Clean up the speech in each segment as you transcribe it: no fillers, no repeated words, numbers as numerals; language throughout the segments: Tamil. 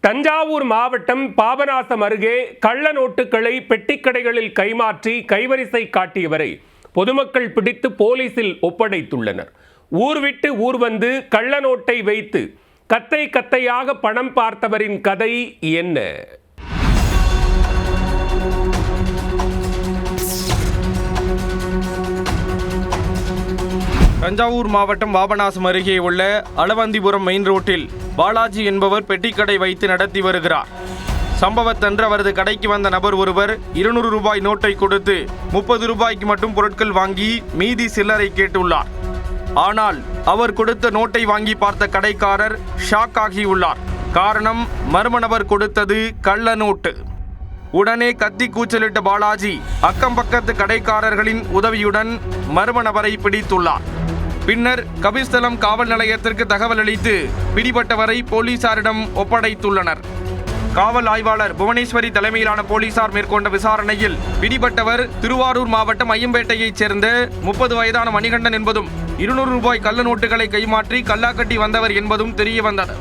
தஞ்சாவூர் மாவட்டம் பாபநாசம் அருகே கள்ள நோட்டுகளை பெட்டிக்கடைகளில் கைமாற்றி கைவரிசை காட்டியவரை பொதுமக்கள் பிடித்து போலீசில் ஒப்படைத்துள்ளனர். ஊர் விட்டு ஊர் வந்து கள்ள நோட்டை வைத்து கத்தை கத்தையாக பணம் பார்த்தவரின் கதை என்ன? தஞ்சாவூர் மாவட்டம் பாபநாசம் அருகே உள்ள அளவந்திபுரம் மெயின் ரோட்டில் பாலாஜி என்பவர் பெட்டிக்கடை வைத்து நடத்தி வருகிறார். சம்பவத்தன்று அவரது கடைக்கு வந்த நபர் ஒருவர் 200 ரூபாய் நோட்டை கொடுத்து 30 ரூபாய்க்கு மட்டும் பொருட்கள் வாங்கி மீதி சில்லறை கேட்டுள்ளார். ஆனால் அவர் கொடுத்த நோட்டை வாங்கி பார்த்த கடைக்காரர் ஷாக் ஆகியுள்ளார். காரணம், மர்ம நபர் கொடுத்தது கள்ள நோட்டு. உடனே கத்தி கூச்சலிட்ட பாலாஜி அக்கம் பக்கத்து கடைக்காரர்களின் உதவியுடன் மர்ம நபரை பிடித்துள்ளார். பின்னர் கபிஸ்தலம் காவல் நிலையத்திற்கு தகவல் அளித்து பிடிபட்டவரை போலீசாரிடம் ஒப்படைத்துள்ளனர். காவல் ஆய்வாளர் புவனேஸ்வரி தலைமையிலான போலீசார் மேற்கொண்ட விசாரணையில் பிடிபட்டவர் திருவாரூர் மாவட்டம் ஐயம்பேட்டையைச் சேர்ந்த 30 வயதான மணிகண்டன் என்பதும் 200 ரூபாய் கள்ள நோட்டுகளை கைமாற்றி கல்லாக்கட்டி வந்தவர் என்பதும் தெரியவந்தது.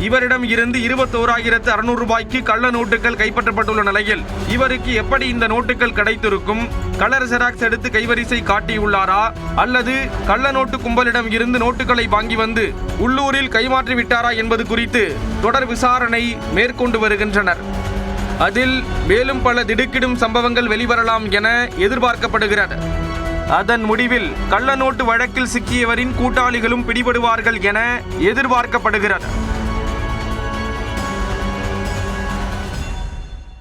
இவரிடம் இருந்து 21,600 ரூபாய்க்கு கள்ள நோட்டுகள் கைப்பற்றப்பட்டுள்ள நிலையில் இவருக்கு எப்படி இந்த நோட்டுகள் கிடைத்திருக்கும்? கலர் ஜெராக்ஸ் எடுத்து கைவரிசை காட்டியுள்ளாரா அல்லது கள்ள நோட்டு கும்பலிடம் இருந்து நோட்டுகளை வாங்கி வந்து உள்ளூரில் கைமாற்றி விட்டாரா என்பது குறித்து தொடர் விசாரணை மேற்கொண்டு வருகின்றனர். அதில் மேலும் பல திடுக்கிடும் சம்பவங்கள் வெளிவரலாம் என எதிர்பார்க்கப்படுகிறது. அதன் முடிவில் கள்ள நோட்டு வழக்கில் சிக்கியவரின் கூட்டாளிகளும் பிடிபடுவார்கள் என எதிர்பார்க்கப்படுகிறது.